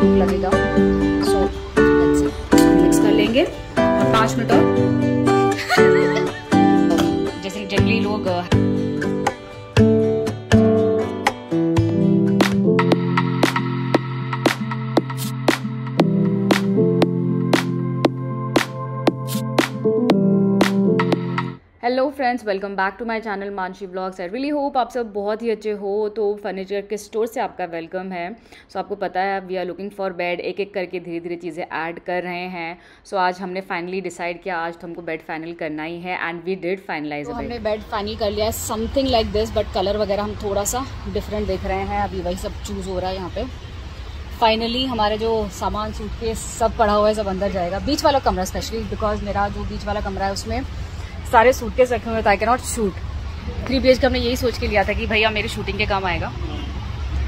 Look लगेगा। सो mix कर लेंगे और 5 मिनट और जैसे जनरली लोग hello friends, welcome back to my channel Mansi vlogs. I really hope आप सब बहुत ही अच्छे हो। तो फर्नीचर के स्टोर से आपका वेलकम है। सो आपको पता है we are looking for bed, एक एक करके धीरे धीरे चीज़ें ऐड कर रहे हैं। सो आज हमने फाइनली डिसाइड किया आज तो हमको बेड फाइनल करना ही है एंड वी डिड फाइनलाइज। तो हमने बेड फाइनल कर लिया है, something like this, but colour वगैरह हम थोड़ा सा डिफरेंट देख रहे हैं। अभी वही सब चूज़ हो रहा है यहाँ पे। फाइनली हमारे जो सामान सूटकेस सब पड़ा हुआ है सब अंदर जाएगा। बीच वाला कमरा स्पेशली बिकॉज मेरा जो बीच वाला कमरा है उसमें सारे सूटकेस रखे हुए थे। I can not shoot 3 BHK का। हमने यही सोच के लिया था कि भैया मेरे शूटिंग के काम आएगा,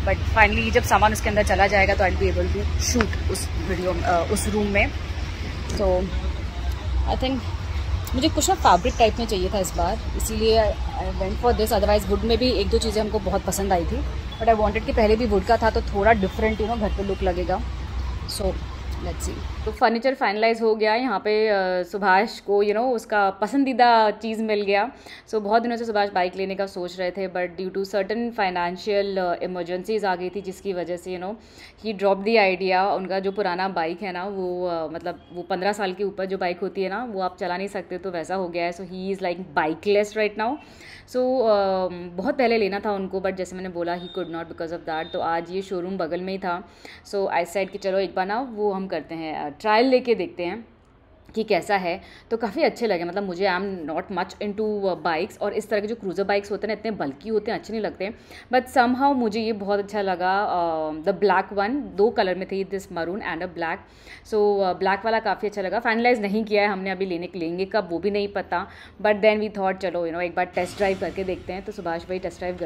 बट फाइनली जब सामान उसके अंदर चला जाएगा तो I will be able to shoot उस वीडियो उस रूम में। सो आई थिंक मुझे कुछ ना फैब्रिक टाइप में चाहिए था इस बार, इसीलिए I went for this. Otherwise would में भी 1-2 चीज़ें हमको बहुत पसंद आई थी, बट आई वांटेड कि पहले भी वुड का था तो थोड़ा डिफरेंट घर पे लुक लगेगा। So let's see. तो फर्नीचर फाइनलाइज हो गया यहाँ पे। सुभाष को उसका पसंदीदा चीज़ मिल गया। सो बहुत दिनों से सुभाष बाइक लेने का सोच रहे थे, but due to certain financial emergencies आ गई थी जिसकी वजह से ही ड्रॉप द आइडिया। उनका जो पुराना बाइक है ना वो मतलब वो 15 साल के ऊपर जो बाइक होती है ना वो आप चला नहीं सकते, तो वैसा हो गया है। So he is like bikeless right now. So बहुत पहले लेना था उनको, बट जैसे मैंने बोला he could not because of that. तो आज ये शोरूम बगल में ही था। सो आई सेड कि चलो एक बार ना वो हम करते हैं, ट्रायल लेके देखते हैं कि कैसा है। तो काफ़ी अच्छे लगे। मतलब मुझे I am not much into bikes, और इस तरह के जो क्रूज़र बाइक्स होते हैं ना इतने बल्कि होते हैं, अच्छे नहीं लगते, बट समहाउ मुझे ये बहुत अच्छा लगा। द ब्लैक वन, 2 कलर में थी, this maroon and a black. So black वाला काफ़ी अच्छा लगा। फाइनलाइज नहीं किया है हमने, अभी लेंगे कब वो भी नहीं पता, बट देन वी थॉट चलो एक बार टेस्ट ड्राइव करके देखते हैं। तो सुभाष भाई टेस्ट ड्राइव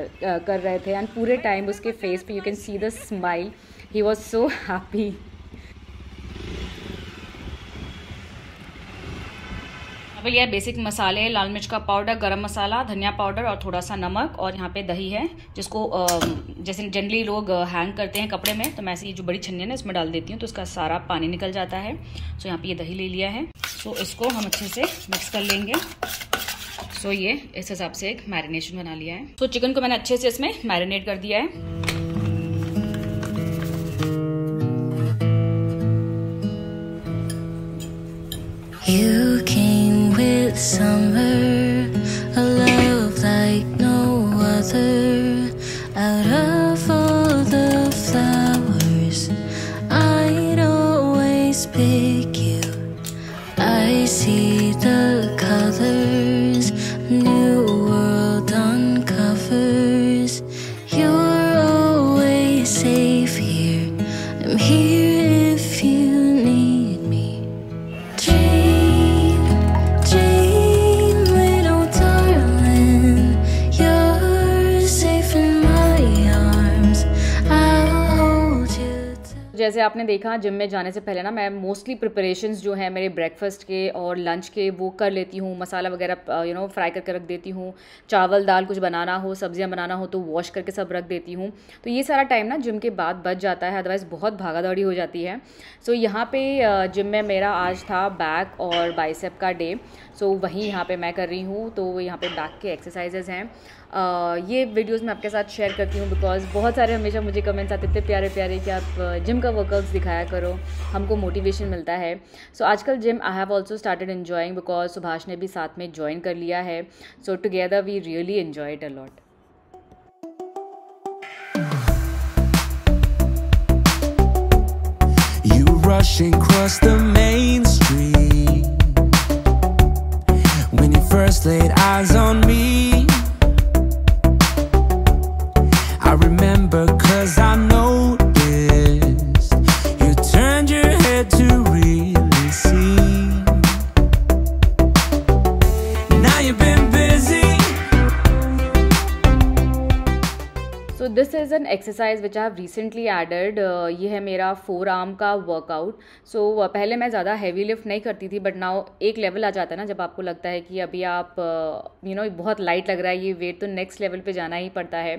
कर रहे थे एंड पूरे टाइम उसके फेस पे you can see the smile, he was so happy. भैया बेसिक मसाले, लाल मिर्च का पाउडर, गरम मसाला, धनिया पाउडर और थोड़ा सा नमक, और यहाँ पे दही है जिसको जैसे जनरली लोग हैंग करते हैं कपड़े में, तो मैं ऐसे ये जो बड़ी छन्नी है ना इसमें डाल देती हूँ तो उसका सारा पानी निकल जाता है। सो यहाँ पे ये दही ले लिया है। सो इसको हम अच्छे से मिक्स कर लेंगे। सो ये इस हिसाब से एक मैरिनेशन बना लिया है। तो चिकन को मैंने अच्छे से इसमें मैरिनेट कर दिया है। You came with summer, a love like no other. Out of all the flowers, I'd always pick you. I see the colors, new world uncovers. You're always safe here, I'm here if you need me. जैसे आपने देखा gym में जाने से पहले ना मैं mostly preparations जो है मेरे ब्रेकफास्ट के और लंच के वो कर लेती हूँ। मसाला वगैरह फ्राई करके रख देती हूँ। चावल दाल कुछ बनाना हो, सब्जियाँ बनाना हो तो वॉश करके सब रख देती हूँ। तो ये सारा टाइम ना जिम के बाद बच जाता है, अदरवाइज़ बहुत भागा दौड़ी हो जाती है। सो यहाँ पे जिम में मेरा आज था बैक और बाइसेप का डे। सो वहीं यहाँ पे मैं कर रही हूँ। तो यहाँ पे बैक के एक्सरसाइजेज़ हैं। ये वीडियोस मैं आपके साथ शेयर करती हूँ बिकॉज बहुत सारे हमेशा मुझे कमेंट्स आते थे प्यारे प्यारे कि आप जिम का वर्कआउट्स दिखाया करो, हमको मोटिवेशन मिलता है। सो आजकल gym I have also started enjoying because Subhash ने भी साथ में ज्वाइन कर लिया है। So together we really enjoy it a lot. Rushing across the main street when you first laid eyes on me. I remember 'cause I noticed you turned your head to really see. Now you've been busy. So this is an exercise which I have recently added. ये है मेरा 4 arm का workout. सो पहले मैं ज़्यादा heavy lift नहीं करती थी, बट नाउ एक लेवल आ जाता है ना जब आपको लगता है कि अभी आप बहुत लाइट लग रहा है ये वेट, तो नेक्स्ट लेवल पे जाना ही पड़ता है।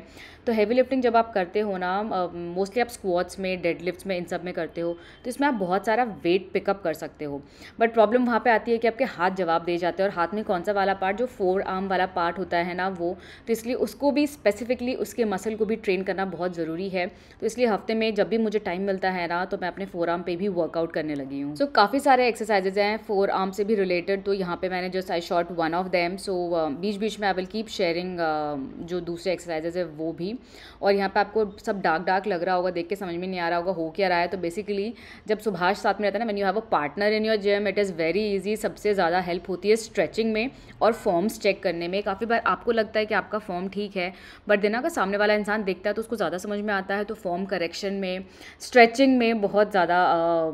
तो हैवी लिफ्टिंग जब आप करते हो ना, मोस्टली आप स्क्वाट्स में, डेडलिफ्ट्स में, इन सब में करते हो, तो इसमें आप बहुत सारा वेट पिकअप कर सकते हो। बट प्रॉब्लम वहाँ पे आती है कि आपके हाथ जवाब दे जाते हैं, और हाथ में कौन सा वाला पार्ट, जो फोर आर्म वाला पार्ट होता है ना वो, तो इसलिए उसको भी स्पेसिफिकली उसके मसल को भी ट्रेन करना बहुत ज़रूरी है। तो इसलिए हफ्ते में जब भी मुझे टाइम मिलता है ना, तो मैं अपने फोर आर्म पे भी वर्कआउट करने लगी हूँ। सो काफ़ी सारे एक्सरसाइजेज हैं फोर आर्म से भी रिलेटेड, तो यहाँ पे मैंने just I shot one of them. So बीच बीच में आई विल कीप शेयरिंग जो दूसरे एक्सरसाइजेज है वो भी। और यहाँ पे आपको सब डार्क लग रहा होगा, देख के समझ में नहीं आ रहा होगा हो क्या रहा है। तो बेसिकली जब सुभाष साथ में रहता है ना, when you have a partner in your gym, it is very easy. सबसे ज़्यादा हेल्प होती है स्ट्रेचिंग में और फॉर्म्स चेक करने में। काफ़ी बार आपको लगता है कि आपका फॉर्म ठीक है, बट देना अगर सामने वाला इंसान देखता है तो उसको ज़्यादा समझ में आता है। तो फॉर्म करेक्शन में, स्ट्रेचिंग में बहुत ज़्यादा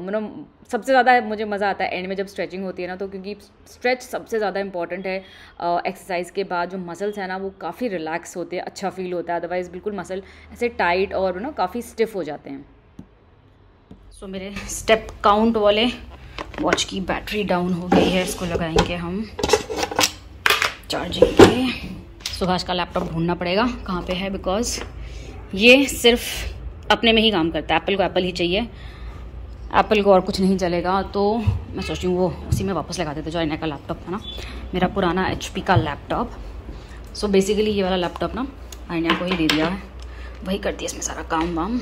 मतलब सबसे ज़्यादा मुझे मज़ा आता है एंड में जब स्ट्रेचिंग होती है ना, तो क्योंकि स्ट्रेच सबसे ज़्यादा इंपॉर्टेंट है एक्सरसाइज के बाद। जो मसल्स हैं ना वो काफ़ी रिलैक्स होते हैं, अच्छा फील होता है, अदरवाइज़ बिल्कुल मसल ऐसे टाइट और ना काफ़ी स्टिफ हो जाते हैं। सो मेरे स्टेप काउंट वाले वॉच की बैटरी डाउन हो गई है, इसको लगाएंगे हम चार्जिंग के लिए। सुभाष का लैपटॉप ढूंढना पड़ेगा कहाँ पे है, बिकॉज ये सिर्फ अपने में ही काम करता है। एप्पल को एप्पल ही चाहिए, एप्पल को और कुछ नहीं चलेगा। तो मैं सोच रही हूँ वो उसी में वापस लगा देते, जो आईना का लैपटॉप था ना, मेरा पुराना HP का लैपटॉप। सो बेसिकली ये वाला लैपटॉप ना आईना को ही दे दिया है, वही करती है इसमें सारा काम वाम।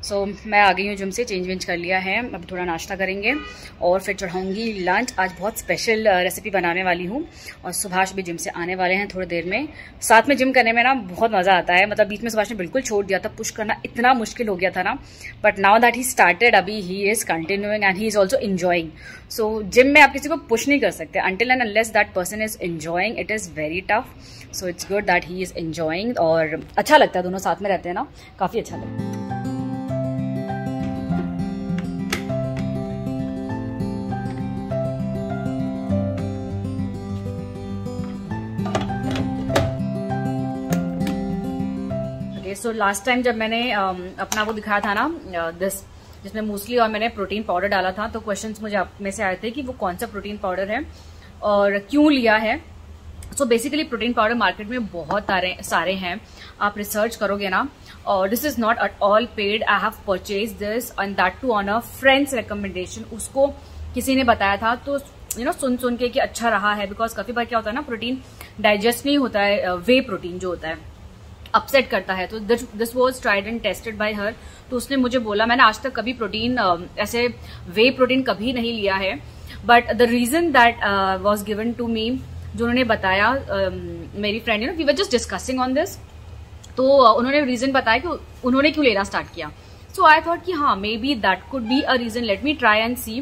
सो मैं आ गई हूँ जिम से, चेंज वेंज कर लिया है, अब थोड़ा नाश्ता करेंगे और फिर चढ़ाऊँगी लंच। आज बहुत स्पेशल रेसिपी बनाने वाली हूँ, और सुभाष भी जिम से आने वाले हैं थोड़ी देर में। साथ में जिम करने में ना बहुत मज़ा आता है, मतलब बीच में सुभाष ने बिल्कुल छोड़ दिया था, पुश करना इतना मुश्किल हो गया था ना, but now that he started, अभी he is continuing and he is also enjoying. So gym में आप किसी को पुश नहीं कर सकते until and unless that person is enjoying, it is very tough. So it's good that he is enjoying, और अच्छा लगता है, दोनों साथ में रहते हैं ना, काफ़ी अच्छा लगता है। सो लास्ट टाइम जब मैंने अपना वो दिखाया था ना जिसमें मूसली और मैंने प्रोटीन पाउडर डाला था, तो क्वेश्चंस मुझे आप में से आए थे कि वो कौन सा प्रोटीन पाउडर है और क्यों लिया है। So basically protein powder market में बहुत सारे हैं, आप रिसर्च करोगे ना, और this is not at all paid. I have purchase this and that too on a friend's recommendation. उसको किसी ने बताया था, तो सुन के कि अच्छा रहा है, बिकॉज काफी बार क्या होता है ना, प्रोटीन डाइजेस्ट नहीं होता है, वे प्रोटीन जो होता है अपसेट करता है। तो this was tried and tested by हर। तो उसने मुझे बोला, मैंने आज तक कभी प्रोटीन ऐसे वे प्रोटीन कभी नहीं लिया है, but the reason that was given to me, जो उन्होंने बताया, मेरी friend we were just discussing on this, तो उन्होंने रीजन बताया कि उन्होंने क्यों लेना स्टार्ट किया। सो आई थॉट कि हाँ, maybe that could be a reason, let me try and see,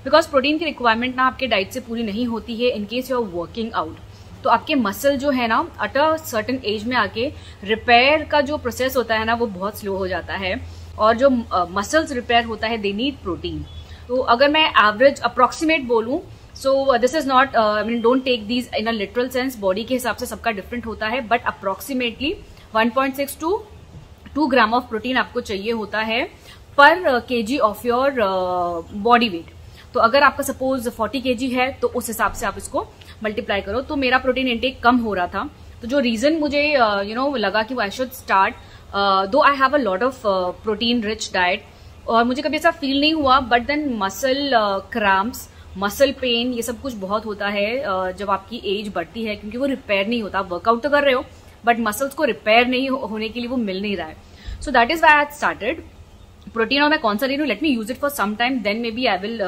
because protein की रिक्वायरमेंट ना आपके डाइट से पूरी नहीं होती है in case you are working out. तो आपके मसल जो है ना एट अ सर्टेन एज में आके रिपेयर का जो प्रोसेस होता है ना वो बहुत स्लो हो जाता है, और जो मसल्स रिपेयर होता है दे नीड प्रोटीन। तो अगर मैं एवरेज अप्रोक्सीमेट बोलूं, so this is not, I mean don't take these in a literal sense, body के हिसाब से सबका डिफरेंट होता है, but approximately 1.6 to 2 gram of protein आपको चाहिए होता है पर KG of your body weight. तो अगर आपका सपोज 40 kg है तो उस हिसाब से आप इसको मल्टीप्लाई करो। तो मेरा प्रोटीन इंटेक कम हो रहा था, तो जो रीजन मुझे लगा कि आई should start, though I have a lot of protein rich diet, और मुझे कभी ऐसा फील नहीं हुआ, but then muscle cramps, muscle pain, ये सब कुछ बहुत होता है जब आपकी एज बढ़ती है, क्योंकि वो रिपेयर नहीं होता। आप वर्कआउट तो कर रहे हो बट मसल्स को रिपेयर नहीं होने के लिए वो मिल नहीं रहा है। So that is why I had started protein. और मैं कौन सा ले रही हूँ, let me use it for some time, then maybe I will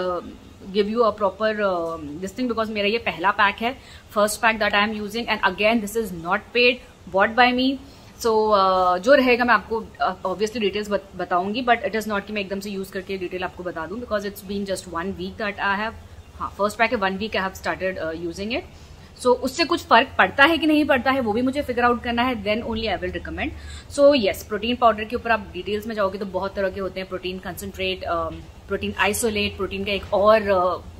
give you a proper this thing, because मेरा ये पहला पैक है, first pack that I am using, and again this is not paid, bought by me. So जो रहेगा मैं आपको obviously details बताऊंगी, but it is not कि मैं एकदम से यूज करके डिटेल आपको बता दूं, because it's been just 1 week that I have, हाँ फर्स्ट पैक है, 1 week I have started using it. So उससे कुछ फर्क पड़ता है कि नहीं पड़ता है वो भी मुझे फिगर आउट करना है, then only I will recommend. So yes, protein powder के ऊपर आप डिटेल्स में जाओगे तो बहुत तरह के होते हैं, protein concentrate, protein isolate, protein का एक और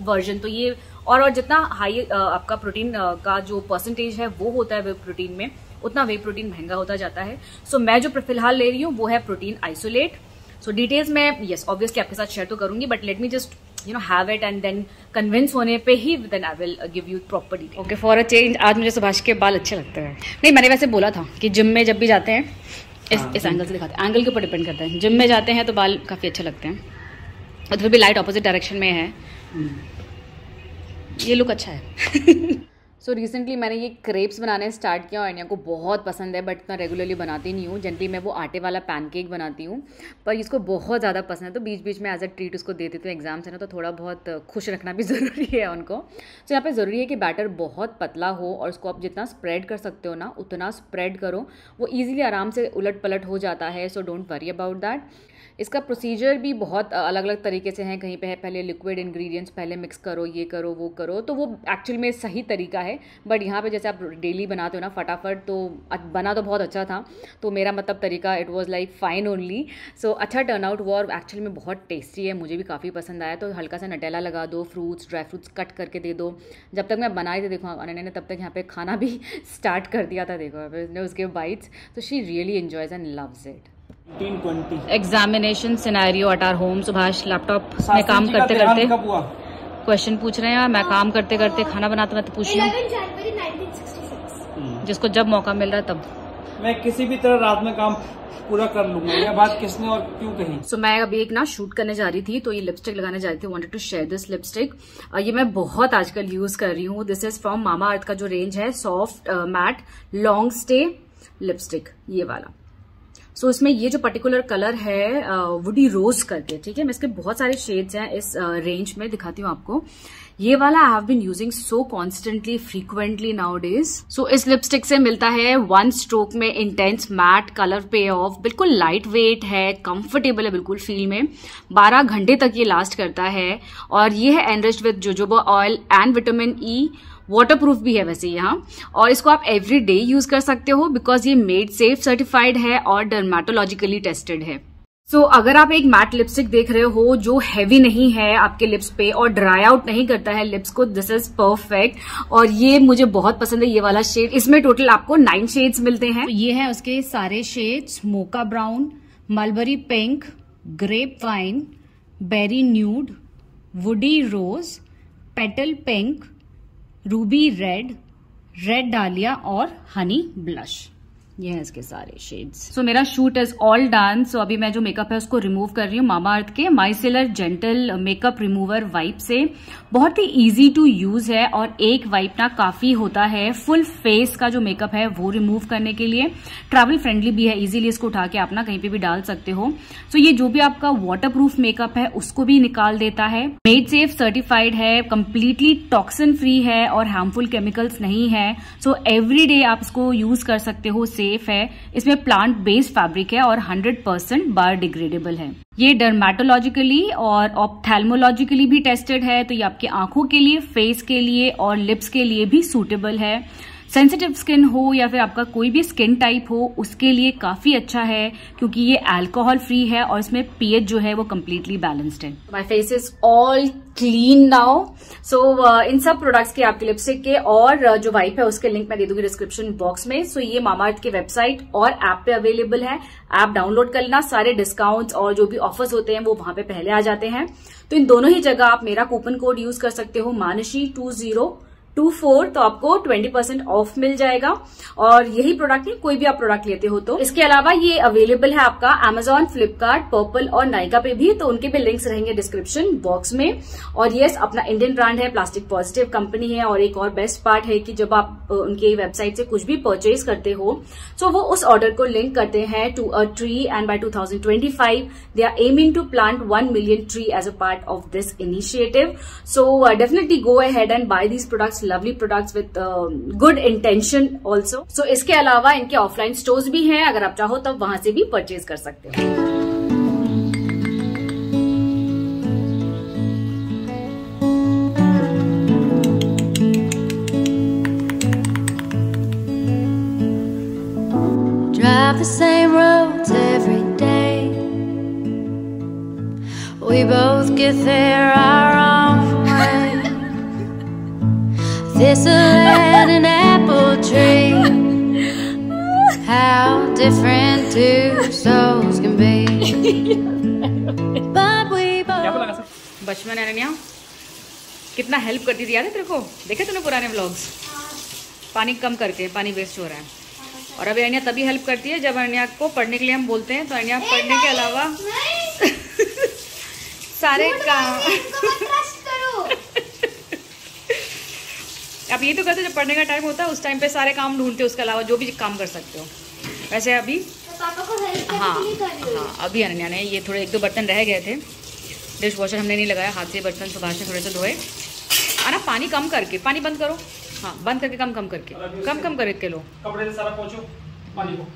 वर्जन। तो ये और जितना हाई आपका प्रोटीन का जो परसेंटेज है वो होता है वे प्रोटीन में, उतना वे प्रोटीन महंगा होता जाता है। सो मैं जो फिलहाल ले रही हूँ वो है प्रोटीन आइसोलेट। सो डिटेल्स मैं येस ऑब्वियसली आपके साथ शेयर तो करूंगी, but let me just you know have it and then convince होने पे ही then I will give you proper detail. Okay, for a change आज मुझे सुभाष के बाल अच्छे लगते हैं। नहीं, मैंने वैसे बोला था कि जिम में जब भी जाते हैं इस एंगल से दिखाते हैं, एंगल के ऊपर डिपेंड करता है। जिम में जाते हैं तो बाल काफ़ी अच्छे लगते हैं और फिर भी लाइट ऑपोजिट डायरेक्शन में है, ये लुक अच्छा है। सो रिसेंटली मैंने ये क्रेप्स बनाने स्टार्ट किया और इन्हें को बहुत पसंद है, बट इतना रेगुलरली बनाती नहीं हूँ। जनरली मैं वो आटे वाला पैनकेक बनाती हूँ, पर इसको बहुत ज़्यादा पसंद है तो बीच बीच में एज अ ट्रीट उसको दे देती हूँ। एग्जाम्स है ना, तो थोड़ा बहुत खुश रखना भी ज़रूरी है उनको। तो यहाँ पे ज़रूरी है कि बैटर बहुत पतला हो और उसको आप जितना स्प्रेड कर सकते हो ना उतना स्प्रेड करो, वो ईजिली आराम से उलट पलट हो जाता है। So don't worry about that. इसका प्रोसीजर भी बहुत अलग अलग तरीके से है। कहीं पे है पहले लिक्विड इंग्रेडिएंट्स पहले मिक्स करो, ये करो वो करो, तो वो एक्चुअल में सही तरीका है। बट यहाँ पे जैसे आप डेली बनाते हो ना फटाफट, तो बना तो बहुत अच्छा था, तो मेरा मतलब तरीका it was like fine only. So अच्छा टर्न आउट हुआ और एक्चुअल में बहुत टेस्टी है, मुझे भी काफ़ी पसंद आया। तो हल्का सा नटेला लगा दो, फ्रूट्स ड्राई फ्रूट्स कट करके दे दो। जब तक मैं बना रही थी देखो अनन्या ने तब तक यहाँ पे खाना भी स्टार्ट कर दिया था, देखो उसने उसके बाइट्स। तो she really enjoys and loves it. Examination scenario at our home. Subhash laptop में काम करते करते क्वेश्चन पूछ रहे हैं, मैं काम करते करते खाना बनाते मैं तो पूछ रही हूँ। 11 जनवरी 1966। जिसको जब मौका मिल रहा है तब मैं किसी भी तरह रात में काम पूरा कर लूंगा। यह बात किसने और क्यों कही? सो मैं अभी एक ना शूट करने जा रही थी, तो ये लिपस्टिक लगाने जा रही थी। Wanted to share this lipstick. ये मैं बहुत आजकल यूज कर रही हूँ। This is from Mamaearth का जो रेंज है, soft matte long stay lipstick, ये वाला। सो इसमें ये जो पर्टिकुलर कलर है वुडी रोज करके, ठीक है। मैं इसके बहुत सारे शेड्स हैं इस रेंज में, दिखाती हूँ आपको। ये वाला I have been using so constantly frequently nowadays. So इस लिपस्टिक से मिलता है वन स्ट्रोक में intense matte colour pay off, बिल्कुल लाइट वेट है, कंफर्टेबल है बिल्कुल फील में, 12 घंटे तक ये लास्ट करता है। और ये है enriched with jojoba oil and vitamin E, waterproof भी है वैसे यहाँ, और इसको आप एवरी डे यूज कर सकते हो बिकॉज ये मेड सेफ सर्टिफाइड है और डर्मेटोलॉजिकली टेस्टेड है। सो अगर आप एक मैट लिपस्टिक देख रहे हो जो हैवी नहीं है आपके लिप्स पे और ड्राई आउट नहीं करता है लिप्स को, दिस इज परफेक्ट। और ये मुझे बहुत पसंद है, ये वाला शेड। इसमें टोटल आपको 9 शेड्स मिलते हैं। तो ये है उसके सारे shades, mocha brown, mulberry pink, grape wine, berry nude, woody rose, petal pink, ruby red, red dahlia और हनी ब्लश। ये है इसके सारे शेड्स। सो मेरा शूट इज ऑल डन। सो अभी मैं जो मेकअप है उसको रिमूव कर रही हूँ मामा अर्थ के micellar gentle makeup remover wipe से। बहुत ही इजी टू यूज है और एक वाइप ना काफी होता है फुल फेस का जो मेकअप है वो रिमूव करने के लिए। ट्रैवल फ्रेंडली भी है, इजीली इसको उठा के आप ना कहीं पे भी डाल सकते हो। सो ये जो भी आपका वाटरप्रूफ मेकअप है उसको भी निकाल देता है, मेड सेफ सर्टिफाइड है, कंप्लीटली टॉक्सिन फ्री है और हार्मफुल केमिकल्स नहीं है। सो एवरी डे आप इसको यूज कर सकते हो, सेफ है। इसमें प्लांट बेस्ड फैब्रिक है और 100% बायोडिग्रेडेबल है। ये डर्मेटोलॉजिकली और ऑप्थेल्मोलॉजिकली भी टेस्टेड है, तो ये आपकी आंखों के लिए, फेस के लिए और लिप्स के लिए भी सूटेबल है। सेंसिटिव स्किन हो या फिर आपका कोई भी स्किन टाइप हो उसके लिए काफी अच्छा है क्योंकि ये अल्कोहल फ्री है और इसमें पीएच जो है वो कम्प्लीटली बैलेंस्ड है। My face is all clean now. So इन सब प्रोडक्ट्स के आपके लिपस्टिक के और जो वाइप है उसके लिंक मैं दे दूंगी डिस्क्रिप्शन बॉक्स में। सो ये मामाअर्थ के वेबसाइट और ऐप पे अवेलेबल है, ऐप डाउनलोड कर लेना। सारे डिस्काउंट्स और जो भी ऑफर्स होते हैं वो वहां पे पहले आ जाते हैं। तो इन दोनों ही जगह आप मेरा कूपन कोड यूज कर सकते हो, मानसी 2024, तो आपको 20% ऑफ मिल जाएगा। और यही प्रोडक्ट नहीं, कोई भी आप प्रोडक्ट लेते हो तो। इसके अलावा ये अवेलेबल है आपका Amazon, फ्लिपकार्ट, पर्पल और नाइका पे भी, तो उनके भी लिंक्स रहेंगे डिस्क्रिप्शन बॉक्स में। और यस, अपना इंडियन ब्रांड है, प्लास्टिक पॉजिटिव कंपनी है। और एक और बेस्ट पार्ट है कि जब आप उनके वेबसाइट से कुछ भी परचेज करते हो तो वो उस ऑर्डर को लिंक करते हैं to a tree and by 2025 they are aiming to plant 1 million tree as a part of this initiative. So definitely go ahead and buy these products, lovely products with good intention also. So इसके अलावा इनके offline stores भी हैं, अगर आप चाहो तब वहां से भी परचेज कर सकते हो। Drive the same roads every day. We both get there our own way. Thistle and an apple tree, how different two souls can be. But we both बचपन अनन्या कितना हेल्प करती थी, याद है तेरे को? देखे तूने पुराने व्लॉग्स? पानी कम करके, पानी वेस्ट हो रहा है। और अभी अनन्या तभी हेल्प करती है जब अनन्या को पढ़ने के लिए हम बोलते हैं, तो अनन्या पढ़ने के अलावा सारे काम अब ये तो कहते जब पढ़ने का टाइम होता है उस टाइम पे सारे काम ढूंढते हो, उसके अलावा जो भी काम कर सकते हो। वैसे अभी पापा को हेल्प करने हाँ के लिए कर रही हूँ। हाँ अभी अनन्या ने ये थोड़े 1-2 बर्तन रह गए थे, डिश वॉशर हमने नहीं लगाया, हाथ से बर्तन सुभाष ने थोड़े से धोए। आना पानी कम करके, पानी बंद करो, हाँ बंद करके कम करके, कम करके लो। कपड़े से सारा पोंछो पानी को।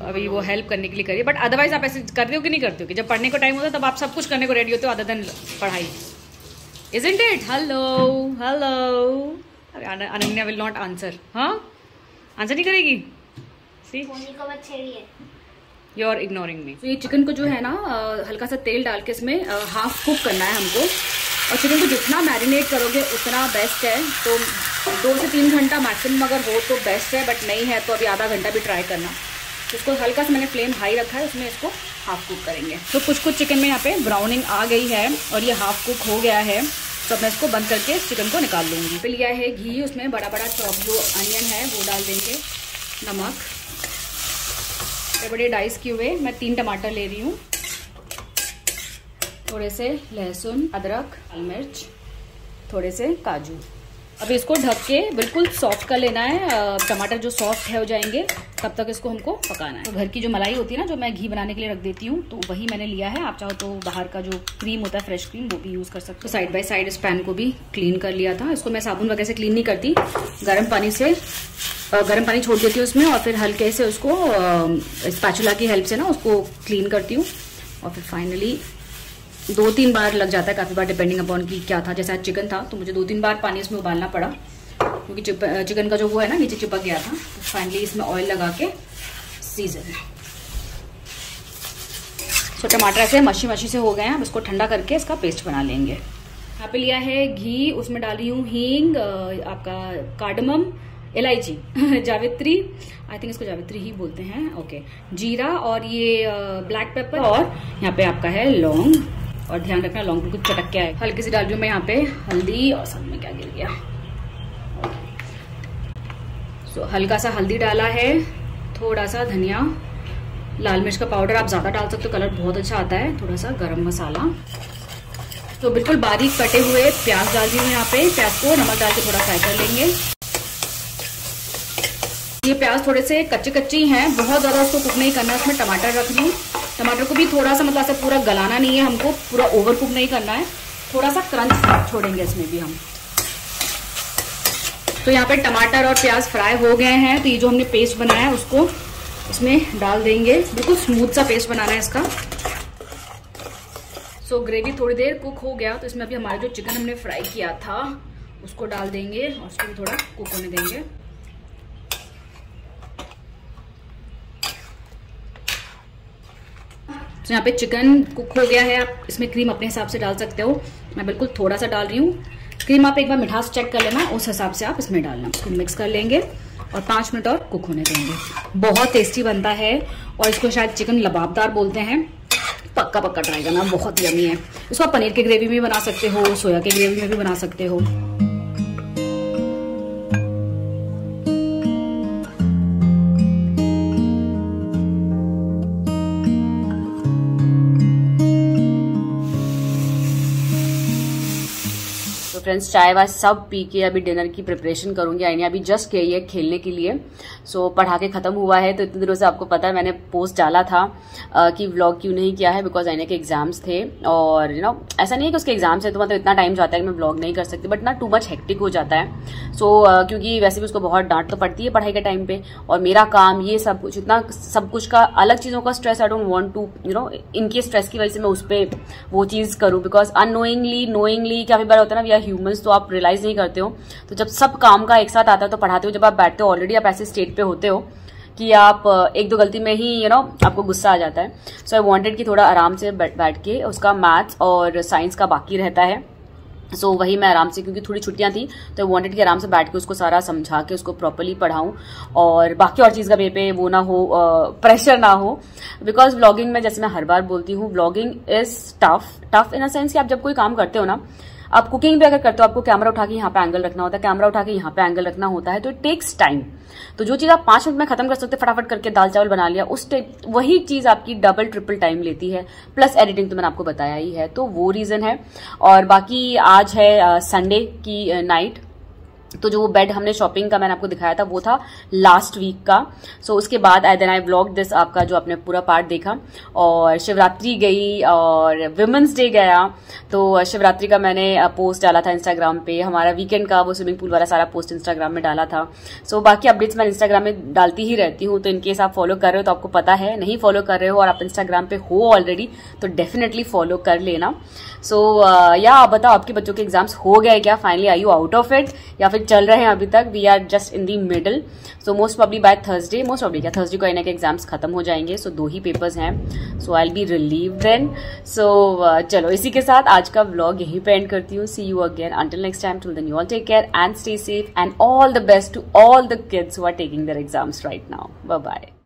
अभी वो हेल्प करने के लिए करिए, बट अदरवाइज आप ऐसे करते हो कि नहीं करते हो कि जब पढ़ने को टाइम होता है तब आप सब कुछ करने को रेडी होते हो अदर देन पढ़ाई? Isn't it? Hello Ananya will not answer. हाँ आंसर नहीं करेगी। सी मोनी को मत छेड़िए। You are ignoring me. तो ये चिकन को जो है ना हल्का सा तेल डाल के इसमें हाफ कुक करना है हमको। और चिकन को जितना मैरिनेट करोगे उतना बेस्ट है। तो 2 से 3 घंटा मैक्सिमम अगर हो तो बेस्ट है, बट नहीं है तो अभी आधा घंटा भी ट्राई करना। तो इसको हल्का सा मैंने फ्लेम हाई रखा है, उसमें इसको हाफ कुक करेंगे। तो कुछ चिकन में यहाँ पे ब्राउनिंग आ गई है और ये हाफ कुक हो गया है, तो मैं इसको बंद करके चिकन को निकाल लूँगी। फिर लिया है घी, उसमें बड़ा चॉप जो अनियन है वो डाल देंगे, नमक, बड़े डाइस किए हुए मैं 3 टमाटर ले रही हूँ, थोड़े से लहसुन, अदरक, लाल मिर्च, थोड़े से काजू। अब इसको ढक के बिल्कुल सॉफ्ट कर लेना है। टमाटर जो सॉफ्ट है हो जाएंगे तब तक इसको हमको पकाना है। तो घर की जो मलाई होती है ना, जो मैं घी बनाने के लिए रख देती हूँ, तो वही मैंने लिया है। आप चाहो तो बाहर का जो क्रीम होता है फ्रेश क्रीम वो भी यूज़ कर सकते हो। साइड बाय साइड इस पैन को भी क्लीन कर लिया था। इसको मैं साबुन वगैरह से क्लीन नहीं करती, गर्म पानी छोड़ देती हूँ उसमें, और फिर हल्के से उसको स्पैचुला की हेल्प से ना उसको क्लीन करती हूँ। और फिर फाइनली 2-3 बार लग जाता है, काफ़ी बार डिपेंडिंग अपॉन की क्या था। जैसे आज चिकन था तो मुझे 2-3 बार पानी इसमें उबालना पड़ा, क्योंकि चिकन का जो वो है ना नीचे चिपक गया था। तो फाइनली इसमें ऑयल लगा के सीजन। सो टमाटर ऐसे मशी से हो गए हैं। अब इसको ठंडा करके इसका पेस्ट बना लेंगे। यहाँ पे लिया है घी, उसमें डाल रही हूँ हींग, आपका कार्डमम, इलायची, जावित्री, आई थिंक इसको जावित्री ही बोलते हैं, ओके, जीरा और ये ब्लैक पेपर, और यहाँ पे आपका है लौंग। और ध्यान रखना लौंग बिल्कुल चटक के आए। हल्की सी डाल रही हूँ मैं यहाँ पे हल्दी, और साथ में क्या गिर गया, सो हल्का सा हल्दी डाला है, थोड़ा सा धनिया, लाल मिर्च का पाउडर आप ज्यादा डाल सकते हो, कलर बहुत अच्छा आता है, थोड़ा सा गरम मसाला। तो बिल्कुल बारीक कटे हुए प्याज डाल दी हूँ यहाँ पे। प्याज को नमक डाल के थोड़ा फ्राई कर लेंगे। ये प्याज थोड़े से कच्चे हैं, बहुत ज्यादा उसको कुक नहीं करना है। उसमें टमाटर रख रही हूँ, टमाटर को भी थोड़ा सा मतलब ऐसे पूरा गलाना नहीं है हमको, पूरा ओवर कुक नहीं करना है, थोड़ा सा क्रंच छोड़ेंगे इसमें भी हम। तो यहाँ पे टमाटर और प्याज फ्राई हो गए हैं। तो ये जो हमने पेस्ट बनाया है उसको इसमें डाल देंगे। बिल्कुल स्मूथ सा पेस्ट बनाना है इसका। सो ग्रेवी थोड़ी देर कुक हो गया, तो इसमें अभी हमारा जो चिकन हमने फ्राई किया था उसको डाल देंगे और उसको भी थोड़ा कुक होने देंगे। तो यहाँ पे चिकन कुक हो गया है। आप इसमें क्रीम अपने हिसाब से डाल सकते हो, मैं बिल्कुल थोड़ा सा डाल रही हूँ। क्रीम आप एक बार मिठास चेक कर लेना, उस हिसाब से आप इसमें डालना। इसको मिक्स कर लेंगे और 5 मिनट और कुक होने देंगे। बहुत टेस्टी बनता है और इसको शायद चिकन लबाबदार बोलते हैं। पक्का ट्राई करना, बहुत यमी है। इसको आप पनीर की ग्रेवी में भी बना सकते हो, सोया की ग्रेवी में भी बना सकते हो। फ्रेंड्स चाय वाय सब पी के अभी डिनर की प्रिपरेशन करूंगी। आईने अभी जस्ट गई है खेलने के लिए। सो पढ़ा के खत्म हुआ है। तो इतने दिनों से आपको पता है मैंने पोस्ट डाला था कि व्लॉग क्यों नहीं किया है, बिकॉज आईने के एग्जाम्स थे। और यू नो ऐसा नहीं है कि उसके एग्जाम्स है तो मतलब इतना टाइम जाता है कि मैं व्लॉग नहीं कर सकती, बट ना टू मच हेक्टिक हो जाता है। सो क्योंकि वैसे भी उसको बहुत डांट तो पड़ती है पढ़ाई के टाइम पे, और मेरा काम ये सब कुछ इतना सब कुछ का अलग चीज़ों का stress, I don't want to you know इनके स्ट्रेस की वजह से मैं उस पर वो चीज़ करूँ। बिकॉज अननोइंगली नोइंगली काफ़ी बार होता है ना, वी आर ह्यूमंस, तो आप रियलाइज नहीं करते हो। तो जब सब काम का एक साथ आता है तो पढ़ाते हो, जब आप बैठते हो ऑलरेडी आप ऐसे स्टेट पे होते हो कि आप 1-2 गलती में ही यू नो आपको गुस्सा आ जाता है। सो आई वांटेड कि थोड़ा आराम से बैठ के उसका मैथ्स और साइंस का बाकी रहता है सो वही मैं आराम से, क्योंकि थोड़ी छुट्टियां थी तो आई वांटेड कि आराम से बैठ के उसको सारा समझा के उसको प्रॉपर्ली पढ़ाऊं और बाकी और चीज़ का मेरे पे वो ना हो, प्रेशर ना हो। बिकॉज व्लॉगिंग में, जैसे मैं हर बार बोलती हूँ, vlogging is tough in a sense कि आप जब कोई काम करते हो ना, आप कुकिंग भी अगर करते हो, आपको कैमरा उठा के यहाँ पे एंगल रखना होता है, कैमरा उठा के यहाँ पे एंगल रखना होता है, तो इट टेक्स टाइम। तो जो चीज आप 5 मिनट में खत्म कर सकते, फटाफट करके दाल चावल बना लिया, वही चीज आपकी डबल ट्रिपल टाइम लेती है, प्लस एडिटिंग तो मैंने आपको बताया ही है, तो वो रीजन है। और बाकी आज है संडे की नाइट, तो जो वो बेड हमने शॉपिंग का मैंने आपको दिखाया था वो था लास्ट वीक का। सो उसके बाद देन आई व्लॉग दिस, आपका जो आपने पूरा पार्ट देखा। और शिवरात्रि गई और विमेंस डे गया, तो शिवरात्रि का मैंने पोस्ट डाला था इंस्टाग्राम पे, हमारा वीकेंड का वो स्विमिंग पूल वाला सारा पोस्ट इंस्टाग्राम में डाला था। सो बाकी अपडेट्स मैं इंस्टाग्राम में डालती ही रहती हूँ, तो इनकेस आप फॉलो कर रहे हो तो आपको पता है, नहीं फॉलो कर रहे हो और आप इंस्टाग्राम पे हो ऑलरेडी तो डेफिनेटली फॉलो कर लेना। सो या आप बताओ, आपके बच्चों के एग्जाम्स हो गए क्या? Finally are you out of it या फिर चल रहे हैं अभी तक? We are just in the middle. So most probably by Thursday, Thursday को इन्हें के एग्जाम्स खत्म हो जाएंगे। सो 2 ही पेपर्स हैं, so I will be relieve then. So चलो इसी के साथ आज का व्लॉग यहीं पे एंड करती हूँ। See you again, until next time, till then you all take care and stay safe and all the best to all the kids who are taking their exams right now. Bye bye.